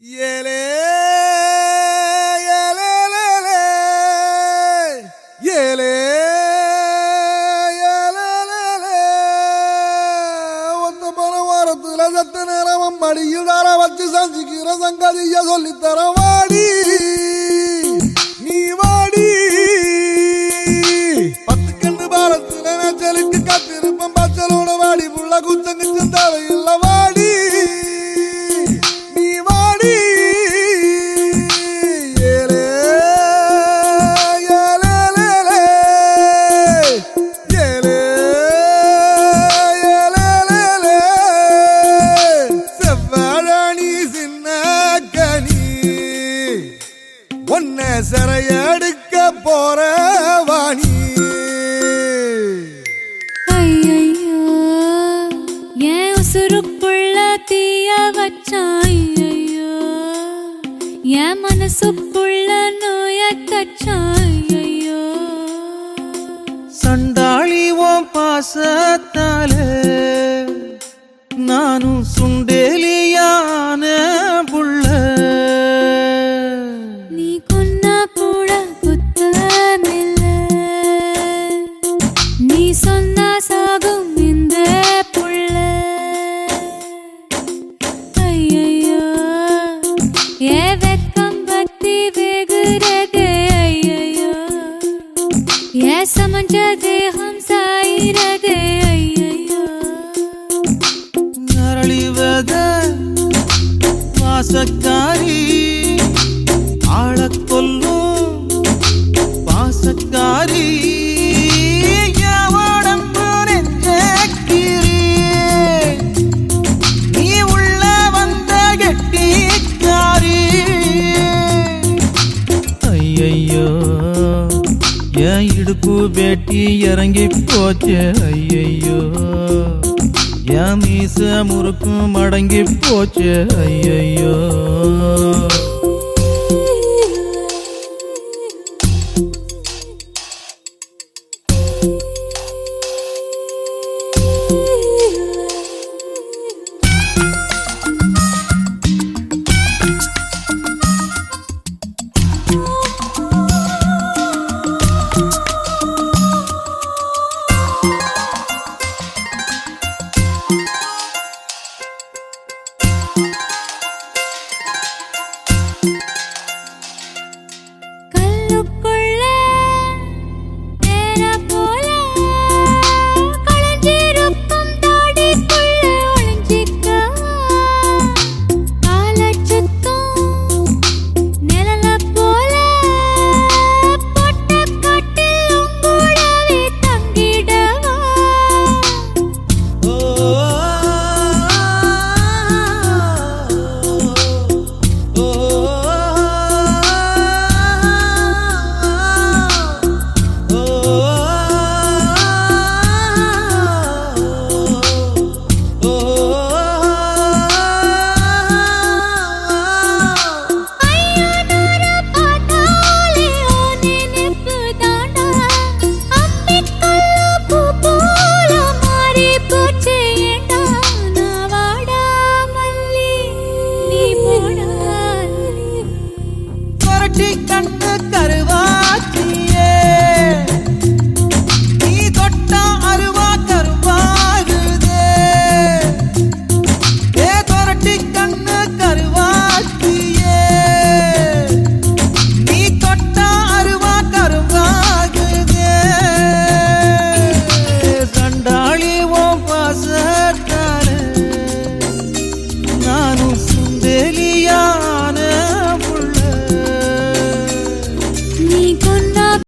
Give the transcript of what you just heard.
ஏலே ஏலே ஏலே ஒத்த பல வாரத்துல சத்த நேரம் மடியில் தார வச்சு சந்திக்கிற சங்கதிய சொல்லித்தர வாடி நீ வாடி பத்து கண்டு பாலத்துல நச்சலுக்கு காத்திருப்பம் பச்சலோட வாடி புள்ள குத்தங்க தேவையில்லை வாடி ஒன்ன சரையடுக்க போற வாணி ஐயையோ என் உசுருக்குள்ள தீய வச்சான் ஐயையோ என் மனசுக்குள்ள நோய கச்சான் ஐயையோ சண்டாளி ஓம் பாசத்தாலே நானும் சுண்டேலியான புள்ள சொன்னா சாகும் இந்த புள்ள ஐயையோ ஏ வெக்கம் பத்தி வெகுரதே ஐயையோ ஏ சமஞ்ச தேகம் சாயிரதே ஐயையோ நரளிவத வாசக்காரி ஆளக் கொல்லும் பாசக்காரி என் இடுப்பு வேட்டி இறங்கி போச்சு ஐயையோ என் மீச முறுக்கும் மடங்கி போச்சு ஐயையோ